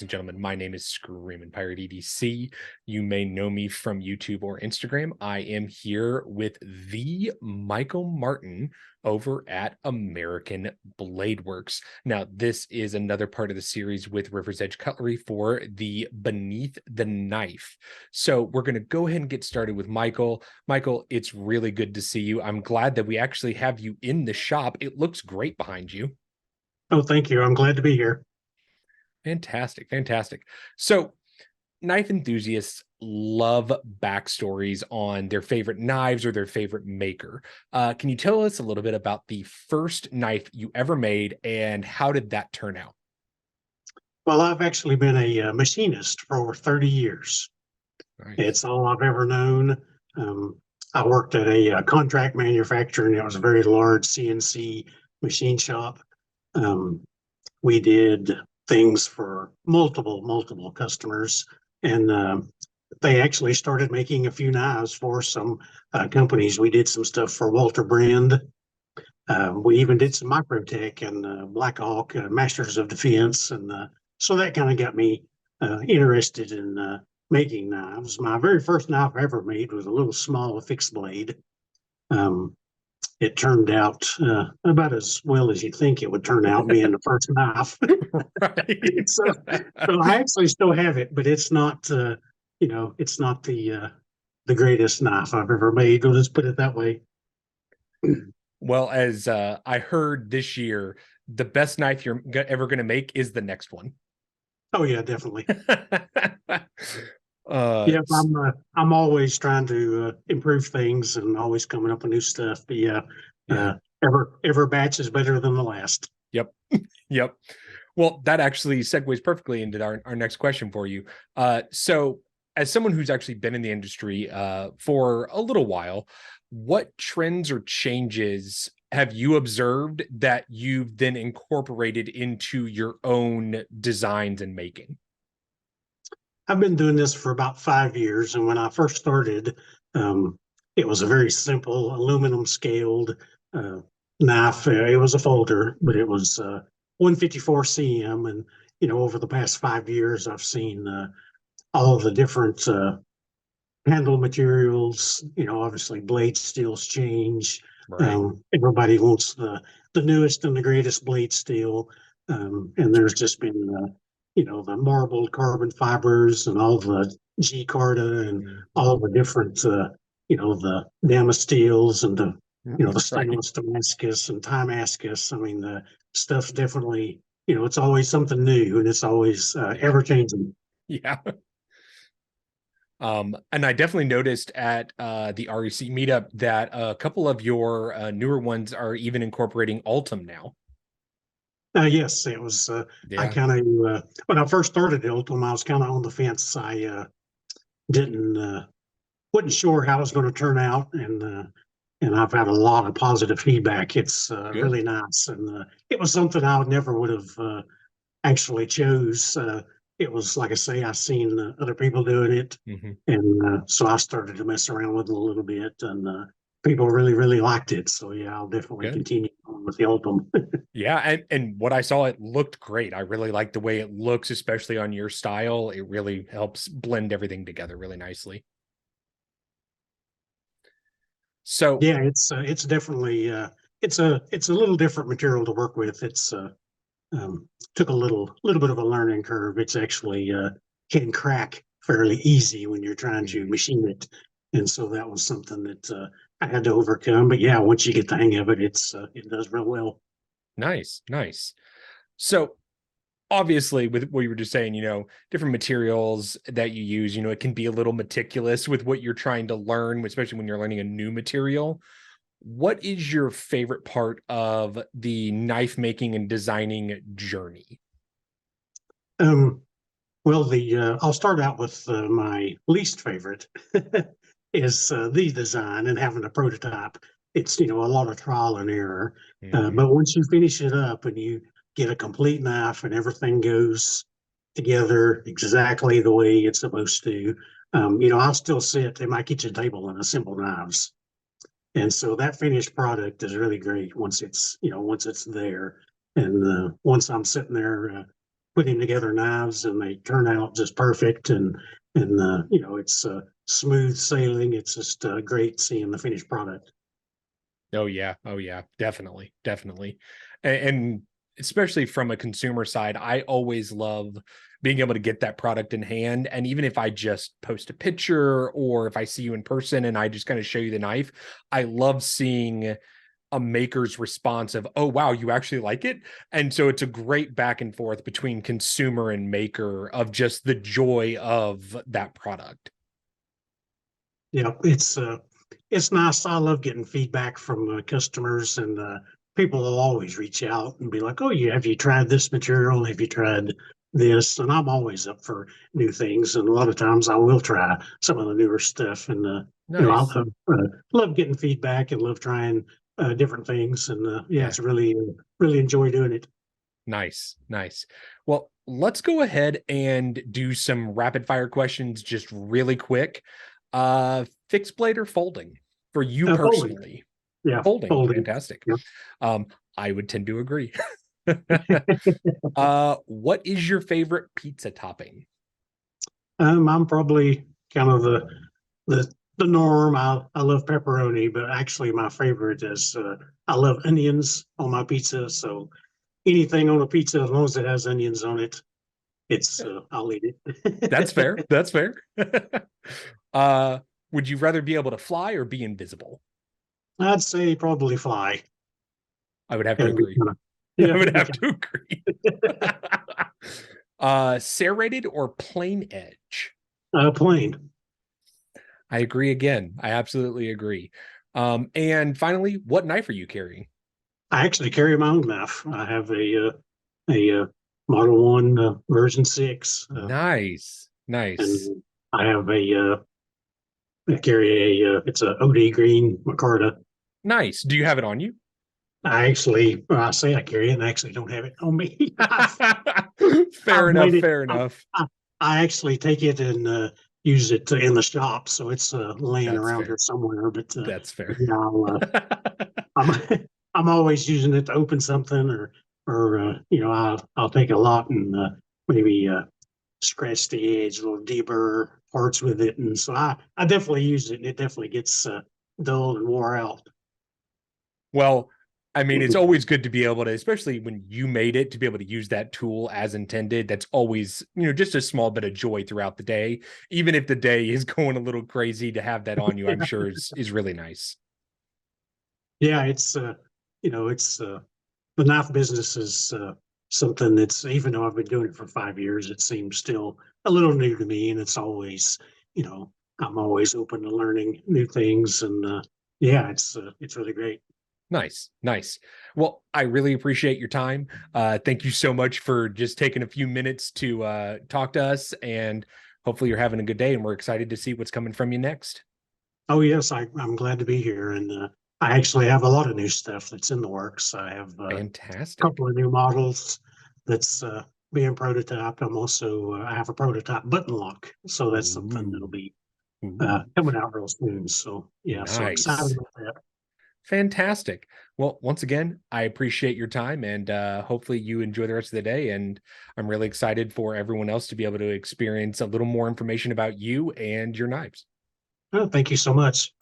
and gentlemen, my name is Screamin' Pirate EDC. You may know me from YouTube or Instagram. I am here with the Michael Martin over at American Blade Works. Now, this is another part of the series with River's Edge Cutlery for the Beneath the Knife. So we're going to go ahead and get started with Michael. Michael, it's really good to see you. I'm glad that we actually have you in the shop. It looks great behind you. Oh, thank you. I'm glad to be here. Fantastic, fantastic. So knife enthusiasts love backstories on their favorite knives or their favorite maker. Can you tell us a little bit about the first knife you ever made and how did that turn out? Well, I've actually been a machinist for over 30 years. Nice. It's all I've ever known. I worked at a contract manufacturer, and it was a very large CNC machine shop. We did things for multiple customers, and they actually started making a few knives for some companies. We did some stuff for Walter Brand. We even did some Microtech and Black Hawk, Masters of Defense, and so that kind of got me interested in making knives. My very first knife I ever made was a little small fixed blade. It turned out about as well as you think it would turn out, being the first knife. Right. so I actually still have it, but it's not, it's not the greatest knife I've ever made. We'll just put it that way. Well, as I heard this year, the best knife you're ever going to make is the next one. Oh yeah, definitely. Yeah, I'm always trying to improve things and always coming up with new stuff. But yeah, every batch is better than the last. Yep. Yep. Well, that actually segues perfectly into our next question for you. So as someone who's actually been in the industry for a little while, what trends or changes have you observed that you've then incorporated into your own designs and making? I've been doing this for about 5 years, and when I first started, it was a very simple aluminum scaled knife. It was a folder, but it was 154 cm. And over the past 5 years, I've seen all the different handle materials. Obviously, blade steels change. Right. Everybody wants the newest and the greatest blade steel, and there's just been the marbled carbon fibers and all the G-Carta and all the different, the Damasteels and the stainless Damascus and Timascus. I mean, the stuff definitely, it's always something new and it's always ever changing. Yeah. And I definitely noticed at the REC meetup that a couple of your newer ones are even incorporating Altum now. Yes, it was. I kind of when I first started Altum, I was kind of on the fence. I didn't wasn't sure how it was going to turn out, and I've had a lot of positive feedback. It's really nice, and it was something I never would have actually chose. It was like I say, I've seen other people doing it, and so I started to mess around with it a little bit, and people really liked it. So yeah, I'll definitely continue on with the Altum. Yeah, and what I saw, it looked great. I really like the way it looks, especially on your style. It really helps blend everything together really nicely. So yeah, it's definitely it's a little different material to work with. It's took a little bit of a learning curve. It's actually can crack fairly easy when you're trying to machine it, and so that was something that I had to overcome. But yeah, once you get the hang of it, it does real well. Nice. So obviously, with what you were just saying, different materials that you use, it can be a little meticulous with what you're trying to learn, especially when you're learning a new material. What is your favorite part of the knife making and designing journey? Well, I'll start out with my least favorite is the design and having a prototype. It's a lot of trial and error, but once you finish it up and you get a complete knife and everything goes together exactly the way it's supposed to, I'll still sit at my kitchen table and assemble knives, and so that finished product is really great once it's there, and once I'm sitting there putting together knives, and they turn out just perfect. And it's smooth sailing. It's just great seeing the finished product. Oh yeah. Oh yeah. Definitely. Definitely. And especially from a consumer side, I always love being able to get that product in hand. And even if I just post a picture or if I see you in person and I just kind of show you the knife, I love seeing a maker's response of, oh, wow, you actually like it. And so it's a great back and forth between consumer and maker of just the joy of that product. Yeah, it's nice. I love getting feedback from customers, and people will always reach out and be like, "Oh, have you tried this material? Have you tried this?" And I'm always up for new things, and a lot of times I will try some of the newer stuff. And I Nice. love getting feedback and love trying different things. And yeah, Yeah. it's really enjoy doing it. Nice. Nice. Well, let's go ahead and do some rapid fire questions just really quick. Fixed blade or folding for you Folding, personally? yeah, Folding. folding. Fantastic. Yeah. Um, I would tend to agree. What is your favorite pizza topping? I'm probably kind of the norm. I love pepperoni, but actually my favorite is I love onions on my pizza. So anything on a pizza, as long as it has onions on it, it's I'll eat That's fair. it. That's fair. uh, would you rather be able to fly or be invisible? I'd say probably fly. I would have to It'd be agree. I yeah, would it'd be have to agree. Serrated or plain edge? plain. I agree again. I absolutely agree. And finally, what knife are you carrying? I actually carry my own knife. I have a Model One version 6, Nice. Nice. and I have I carry it's a OD green Micarta. Nice. Do you have it on you? I say I carry it, and I actually don't have it on me. Fair I've enough. made it. Fair enough. I actually take it and use it in the shop, so it's laying That's around here fair. somewhere. But That's fair. yeah, I'm I'm always using it to open something, or I'll take a lot and maybe scratch the edge, little deburr parts with it, and so I definitely use it, and it definitely gets dull and wore out. Well, I mean, it's always good to be able to, especially when you made it, to be able to use that tool as intended. That's always, just a small bit of joy throughout the day. Even if the day is going a little crazy, to have that on you, I'm sure is really nice. Yeah, it's the knife business is something that's, even though I've been doing it for 5 years, it seems still a little new to me, and it's always, you know, I'm always open to learning new things, and yeah, it's really great. Nice, nice. Well, I really appreciate your time. Thank you so much for just taking a few minutes to talk to us, and hopefully you're having a good day. And we're excited to see what's coming from you next. Oh yes, I'm glad to be here, and I actually have a lot of new stuff that's in the works. I have a Fantastic. couple of new models that's being prototyped. I have a prototype button lock, so that's something that'll Ooh, be ooh, coming out real soon. So yeah, so excited nice. about that. Fantastic. Well, once again, I appreciate your time and hopefully you enjoy the rest of the day. And I'm really excited for everyone else to be able to experience a little more information about you and your knives. Well, thank you so much.